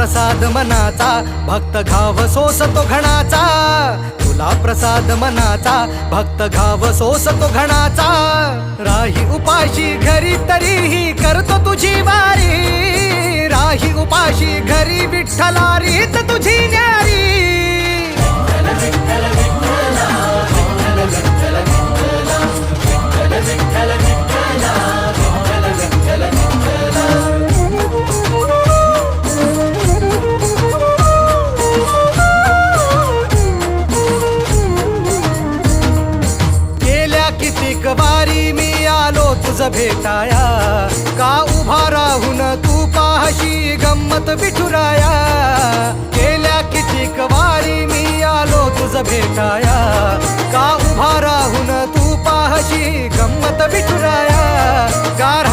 प्रसाद मनाचा, भक्त घाव सोसतो घणाचा. तुला प्रसाद मनाचा, भक्त घाव सोसतो घणाचा. राही उपाशी घरी तरीही करतो तुझी वारी. राही उपाशी घरी विठ्ठला रीत तुझी न्यारी. कितीक वारी मी आलो तुझ भेटाया. का उभा राहून तू पाहशी गंमत विठुराया. गेल्या कितीक वारी मी आलो तुझ भेटाया. का उभा राहून तू पाहशी गंमत विठुराया.